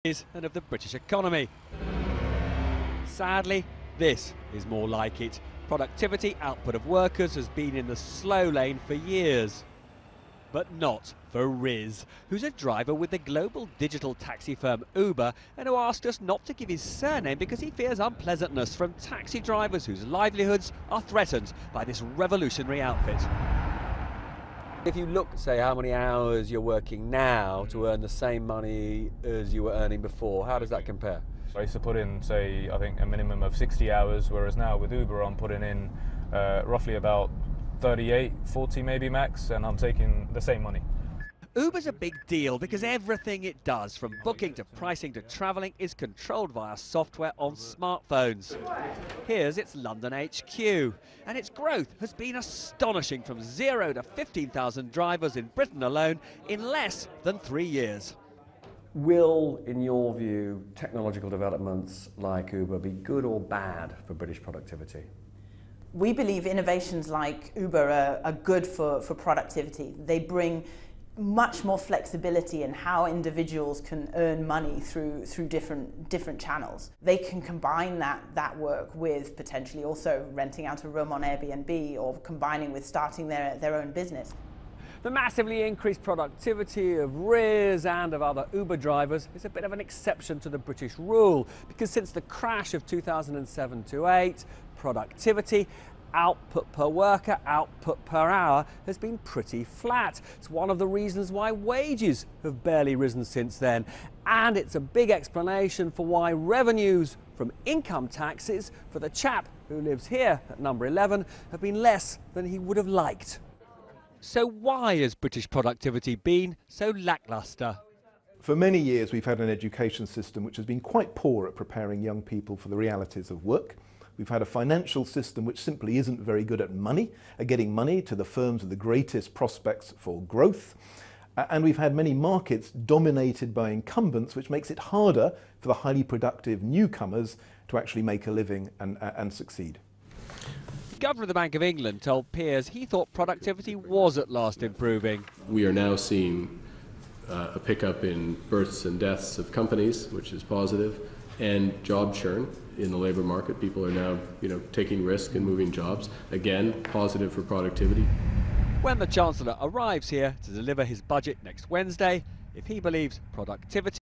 and of the British economy. Sadly, this is more like it. Productivity output of workers has been in the slow lane for years. But not for Riz, who's a driver with the global digital taxi firm Uber, and who asked us not to give his surname because he fears unpleasantness from taxi drivers whose livelihoods are threatened by this revolutionary outfit. If you look, say, how many hours you're working now to earn the same money as you were earning before, how does that compare? I used to put in, say, I think a minimum of 60 hours, whereas now with Uber I'm putting in roughly about 38, 40 maybe max, and I'm taking the same money. Uber's a big deal because everything it does, from booking to pricing to travelling, is controlled via software on smartphones. Here's its London HQ, and its growth has been astonishing, from 0 to 15,000 drivers in Britain alone in less than 3 years. Will, in your view, technological developments like Uber be good or bad for British productivity? We believe innovations like Uber are good for productivity. They bring much more flexibility in how individuals can earn money through different channels. They can combine that work with potentially also renting out a room on Airbnb, or combining with starting their own business. The massively increased productivity of Riz and of other Uber drivers is a bit of an exception to the British rule, because since the crash of 2007-8, productivity, output per worker, output per hour, has been pretty flat. It's one of the reasons why wages have barely risen since then. And it's a big explanation for why revenues from income taxes for the chap who lives here at number 11 have been less than he would have liked. So why has British productivity been so lacklustre? For many years we've had an education system which has been quite poor at preparing young people for the realities of work. We've had a financial system which simply isn't very good at money, at getting money to the firms with the greatest prospects for growth. And we've had many markets dominated by incumbents, which makes it harder for the highly productive newcomers to actually make a living and succeed. The Governor of the Bank of England told peers he thought productivity was at last improving. We are now seeing a pickup in births and deaths of companies, which is positive, and job churn in the labour market. People are now, taking risk and moving jobs. Again, positive for productivity. When the Chancellor arrives here to deliver his budget next Wednesday, if he believes productivity